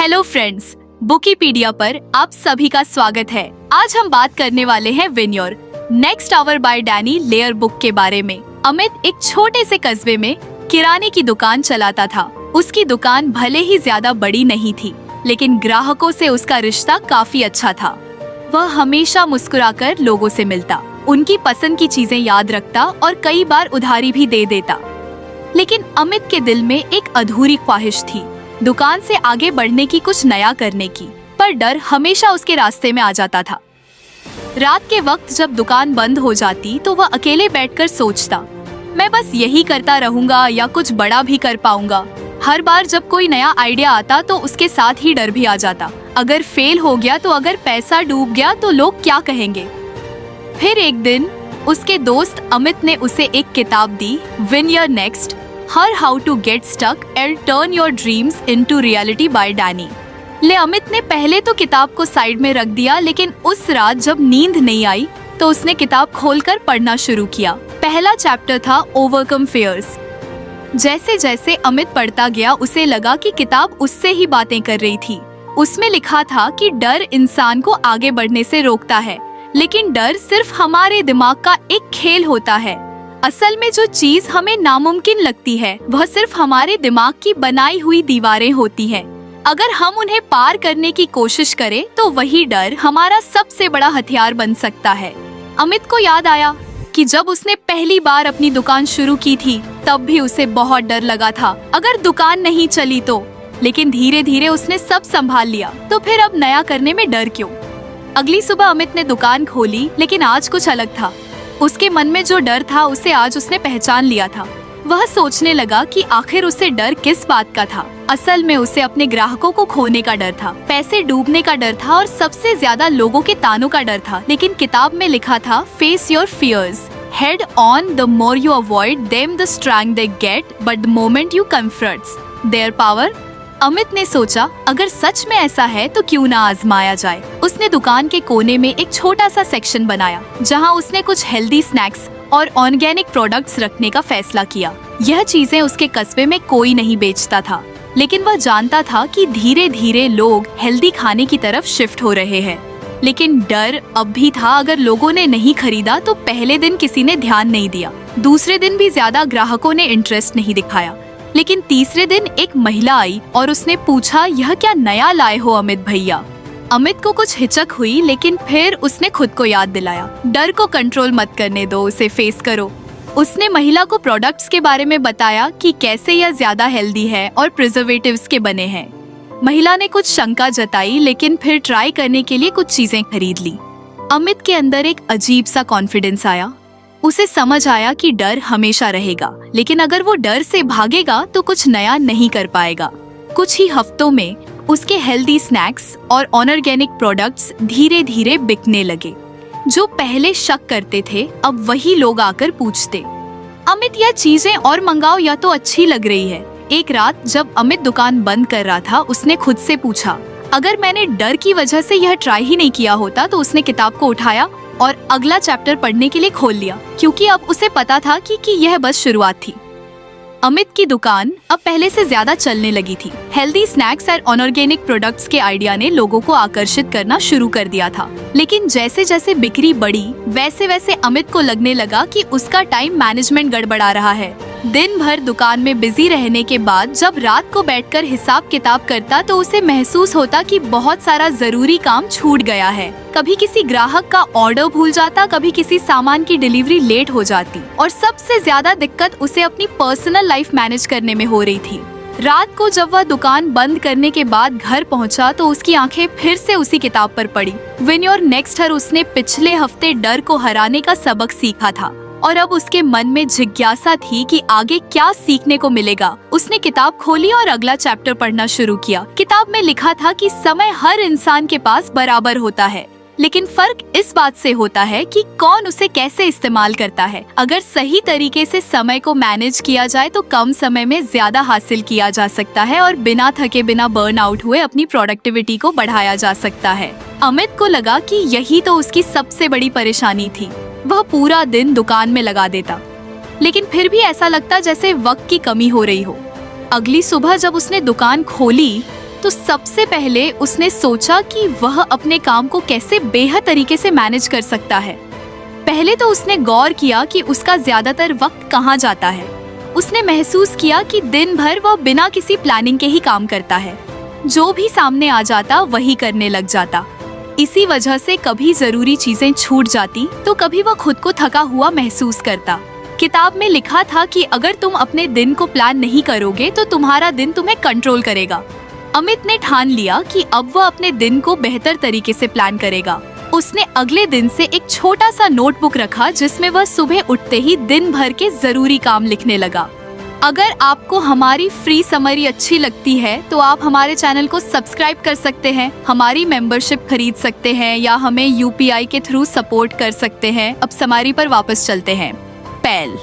Hello friends, बुकीपीडिया पर आप सभी का स्वागत है। आज हम बात करने वाले हैं when your next hour by Danny Layer book के बारे में। अमित एक छोटे से कस्बे में किराने की दुकान चलाता था। उसकी दुकान भले ही ज्यादा बड़ी नहीं थी, लेकिन ग्राहकों से उसका रिश्ता काफी अच्छा था। वह हमेशा मुस्कुराकर लोगों से मिलता, उनकी पसंद की चीजें याद रखता और कई बार उधारी भी दे देता। लेकिन अमित के दिल में एक अधूरी ख्वाहिश थी, दुकान से आगे बढ़ने की, कुछ नया करने की, पर डर हमेशा उसके रास्ते में आ जाता था। रात के वक्त जब दुकान बंद हो जाती तो वह अकेले बैठकर सोचता, मैं बस यही करता रहूंगा या कुछ बड़ा भी कर पाऊंगा। हर बार जब कोई नया आइडिया आता तो उसके साथ ही डर भी आ जाता। अगर फेल हो गया तो, अगर पैसा डूब गया तो लोग क्या कहेंगे। फिर एक दिन उसके दोस्त अमित ने उसे एक किताब दी, when your next her how to get stuck and turn your dreams into reality by Danny. Amit ने पहले तो किताब को साइड में रख दिया, लेकिन उस रात जब नींद नहीं आई तो उसने किताब खोलकर पढ़ना शुरू किया। पहला चैप्टर था ओवरकम फियर्स। जैसे जैसे अमित पढ़ता गया उसे लगा कि किताब उससे ही बातें कर रही थी। उसमें लिखा था कि डर इंसान को आगे बढ़ने से रोकता है, लेकिन डर सिर्फ हमारे दिमाग का एक खेल होता है। असल में जो चीज हमें नामुमकिन लगती है वह सिर्फ हमारे दिमाग की बनाई हुई दीवारें होती हैं। अगर हम उन्हें पार करने की कोशिश करें तो वही डर हमारा सबसे बड़ा हथियार बन सकता है। अमित को याद आया कि जब उसने पहली बार अपनी दुकान शुरू की थी तब भी उसे बहुत डर लगा था, अगर दुकान नहीं चली तो। लेकिन धीरे धीरे उसने सब संभाल लिया, तो फिर अब नया करने में डर क्यों। अगली सुबह अमित ने दुकान खोली, लेकिन आज कुछ अलग था। उसके मन में जो डर था उसे आज उसने पहचान लिया था। वह सोचने लगा कि आखिर उसे डर किस बात का था। असल में उसे अपने ग्राहकों को खोने का डर था, पैसे डूबने का डर था और सबसे ज्यादा लोगों के तानों का डर था। लेकिन किताब में लिखा था, face your fears head on, the more you avoid them the strength they get, but the moment you confronts their power. Amit ने सोचा, अगर सच में ऐसा है तो क्यों ना आजमाया जाए। उसने दुकान के कोने में एक छोटा सा सेक्शन बनाया जहां उसने कुछ हेल्दी स्नैक्स और ऑर्गेनिक प्रोडक्ट्स रखने का फैसला किया। यह चीजें उसके कस्बे में कोई नहीं बेचता था, लेकिन वह जानता था कि धीरे धीरे लोग हेल्दी खाने की तरफ शिफ्ट हो रहे हैं। लेकिन डर अब भी था, अगर लोगों ने नहीं खरीदा तो पहले दिन किसी ने ध्यान नहीं दिया, दूसरे दिन भी ज्यादा ग्राहकों ने इंटरेस्ट नहीं दिखाया, लेकिन तीसरे दिन एक महिला आई और उसने पूछा, यह क्या नया लाए हो अमित भैया। अमित को कुछ हिचक हुई, लेकिन फिर उसने खुद को याद दिलाया, डर को कंट्रोल मत करने दो, उसे फेस करो। उसने महिला को प्रोडक्ट्स के बारे में बताया कि कैसे यह ज्यादा हेल्दी है और प्रिजर्वेटिव्स के बने हैं। महिला ने कुछ शंका जताई, लेकिन फिर ट्राई करने के लिए कुछ चीजें खरीद ली। अमित के अंदर एक अजीब सा कॉन्फिडेंस आया। उसे समझ आया कि डर हमेशा रहेगा, लेकिन अगर वो डर से भागेगा तो कुछ नया नहीं कर पाएगा। कुछ ही हफ्तों में उसके हेल्दी स्नैक्स और ऑर्गेनिक प्रोडक्ट्स धीरे धीरे बिकने लगे। जो पहले शक करते थे अब वही लोग आकर पूछते, अमित यह चीजें और मंगाओ, या तो अच्छी लग रही है। एक रात जब अमित दुकान बंद कर रहा था उसने खुद से पूछा, अगर मैंने डर की वजह से यह ट्राई ही नहीं किया होता तो उसने किताब को उठाया और अगला चैप्टर पढ़ने के लिए खोल लिया, क्योंकि अब उसे पता था कि यह बस शुरुआत थी। अमित की दुकान अब पहले से ज्यादा चलने लगी थी। हेल्दी स्नैक्स और ऑर्गेनिक प्रोडक्ट्स के आइडिया ने लोगों को आकर्षित करना शुरू कर दिया था। लेकिन जैसे जैसे बिक्री बढ़ी वैसे वैसे अमित को लगने लगा कि उसका टाइम मैनेजमेंट गड़बड़ा रहा है। दिन भर दुकान में बिजी रहने के बाद जब रात को बैठकर हिसाब किताब करता तो उसे महसूस होता कि बहुत सारा जरूरी काम छूट गया है। कभी किसी ग्राहक का ऑर्डर भूल जाता, कभी किसी सामान की डिलीवरी लेट हो जाती, और सबसे ज्यादा दिक्कत उसे अपनी पर्सनल लाइफ मैनेज करने में हो रही थी। रात को जब वह दुकान बंद करने के बाद घर पहुंचा तो उसकी आंखें फिर से उसी किताब पर पड़ी, व्हेन योर नेक्स्ट हर। उसने पिछले हफ्ते डर को हराने का सबक सीखा था और अब उसके मन में जिज्ञासा थी कि आगे क्या सीखने को मिलेगा। उसने किताब खोली और अगला चैप्टर पढ़ना शुरू किया। किताब में लिखा था कि समय हर इंसान के पास बराबर होता है, लेकिन फर्क इस बात से होता है कि कौन उसे कैसे इस्तेमाल करता है। अगर सही तरीके से समय को मैनेज किया जाए तो कम समय में ज्यादा हासिल किया जा सकता है और बिना थके, बिना बर्न आउट हुए अपनी प्रोडक्टिविटी को बढ़ाया जा सकता है। अमित को लगा कि यही तो उसकी सबसे बड़ी परेशानी थी। वह पूरा दिन दुकान में लगा देता, लेकिन फिर भी ऐसा लगता जैसे वक्त की कमी हो रही हो। अगली सुबह जब उसने दुकान खोली तो सबसे पहले उसने सोचा कि वह अपने काम को कैसे बेहद तरीके से मैनेज कर सकता है। पहले तो उसने गौर किया कि उसका ज्यादातर वक्त कहाँ जाता है। उसने महसूस किया कि दिन भर वह बिना किसी प्लानिंग के ही काम करता है, जो भी सामने आ जाता वही करने लग जाता। इसी वजह से कभी जरूरी चीजें छूट जाती तो कभी वह खुद को थका हुआ महसूस करता। किताब में लिखा था कि अगर तुम अपने दिन को प्लान नहीं करोगे तो तुम्हारा दिन तुम्हें कंट्रोल करेगा। अमित ने ठान लिया कि अब वह अपने दिन को बेहतर तरीके से प्लान करेगा। उसने अगले दिन से एक छोटा सा नोटबुक रखा जिसमें वह सुबह उठते ही दिन भर के जरूरी काम लिखने लगा। अगर आपको हमारी फ्री समरी अच्छी लगती है तो आप हमारे चैनल को सब्सक्राइब कर सकते हैं, हमारी मेंबरशिप खरीद सकते हैं या हमें UPI के थ्रू सपोर्ट कर सकते हैं। अब समरी पर वापस चलते हैं। पहल